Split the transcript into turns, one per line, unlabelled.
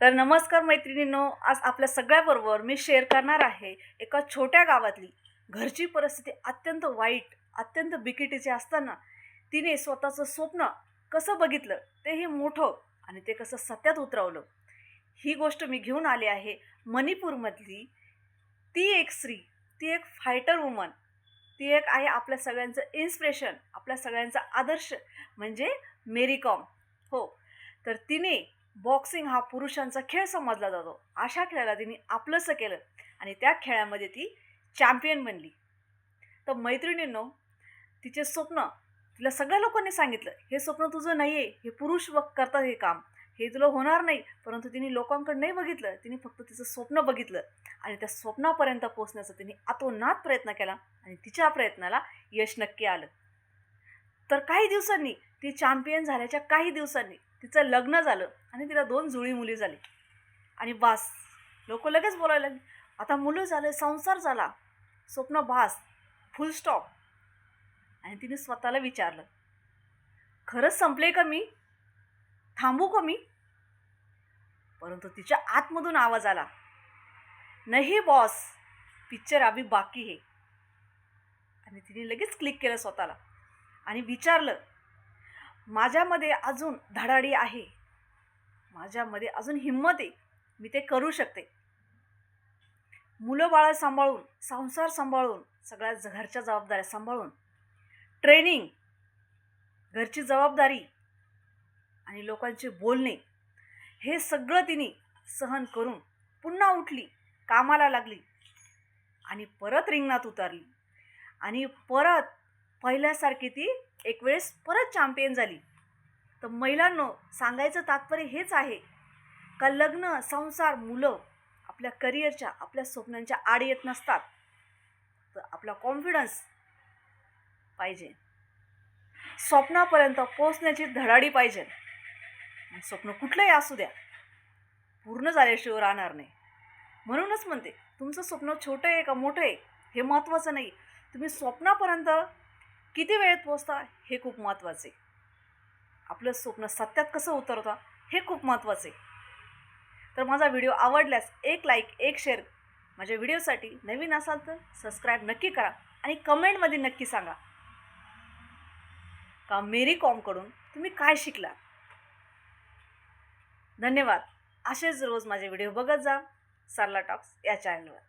तर नमस्कार मैत्रिणींनो, आज आपल्या सगळ्याबरोबर मी शेअर करणार आहे एका छोट्या गावातली घरची परिस्थिती अत्यंत वाईट, अत्यंत बिकटीची असताना तिने स्वतःचं स्वप्न कसं बघितलं, तेही मोठं आणि ते कसं सत्यात उतरवलं. ही गोष्ट मी घेऊन आली आहे मणिपूरमधली. ती एक स्त्री, ती एक फायटर वुमन, ती एक आहे आपल्या सगळ्यांचं इन्स्पिरेशन, आपल्या सगळ्यांचा आदर्श म्हणजे मेरी कॉम. हो, तर तिने बॉक्सिंग हा पुरुषांचा खेळ समजला जातो, अशा खेळाला तिने आपलंसं केलं आणि त्या खेळामध्ये ती चॅम्पियन बनली. तर मैत्रिणींनो, तिचे स्वप्न तिला सगळ्या लोकांनी सांगितलं, हे स्वप्न तुझं नाही आहे, हे पुरुष करतात हे काम, हे तुला होणार नाही. परंतु तिने लोकांकडे नाही बघितलं, तिने फक्त तिचं स्वप्न बघितलं आणि त्या स्वप्नापर्यंत पोहोचण्याचा तिने आतोनात प्रयत्न केला आणि तिच्या प्रयत्नाला यश नक्की आलं. तर काही दिवसांनी, ती चॅम्पियन झाल्याच्या काही दिवसांनी तिचं लग्न झालं आणि तिला 2 जुळी मुली झाली. आणि बास, लोक लगेच बोलायला लागली, आता मुलं झाले, संसार झाला, स्वप्न भास, फुल स्टॉप. आणि तिने स्वतःला विचारलं, खरंच संपले का मी, थांबू का मी? परंतु तिच्या आतमधून आवाज आला, नाही बॉस, पिक्चर अभी बाकी है. आणि तिने लगेच क्लिक केलं स्वतःला आणि विचारलं, माझ्यामध्ये अजून धडाडी आहे, माझ्यामध्ये अजून हिंमत आहे, मी ते करू शकते. मुलं बाळं सांभाळून, संसार सांभाळून, सगळ्या घरच्या जबाबदाऱ्या सांभाळून, ट्रेनिंग, घरची जबाबदारी आणि लोकांचे बोलणे, हे सगळं तिने सहन करून पुन्हा उठली, कामाला लागली आणि परत रिंगणात उतरली आणि परत पहिल्यासारखी ती एक वेळेस परत चॅम्पियन झाली. तर महिलांनो, सांगायचं तात्पर्य हेच आहे का लग्न, संसार, मुलं आपल्या करिअरच्या, आपल्या स्वप्नांच्या आड येत नसतात. तर आपला कॉन्फिडन्स पाहिजे, स्वप्नापर्यंत पोहोचण्याची धडाडी पाहिजे. स्वप्न कुठलंही असू द्या, पूर्ण झाल्याशिवाय राहणार नाही. म्हणूनच म्हणते, तुमचं स्वप्न छोटं आहे का मोठं आहे हे महत्त्वाचं नाही, तुम्ही स्वप्नापर्यंत किती वेळेत पोहोचता हे खूप महत्त्वाचं आहे. आपलं स्वप्न सत्यात कसं उतरवता हे खूप महत्त्वाचं आहे. तर माझा व्हिडिओ आवडल्यास एक लाईक, एक शेअर, माझ्या व्हिडिओसाठी नवीन असाल तर सबस्क्राईब नक्की करा आणि कमेंटमध्ये नक्की सांगा का मेरी कॉमकडून तुम्ही काय शिकला. धन्यवाद. असेच रोज माझे व्हिडिओ बघत जा सरला टॉक्स या चॅनलवर.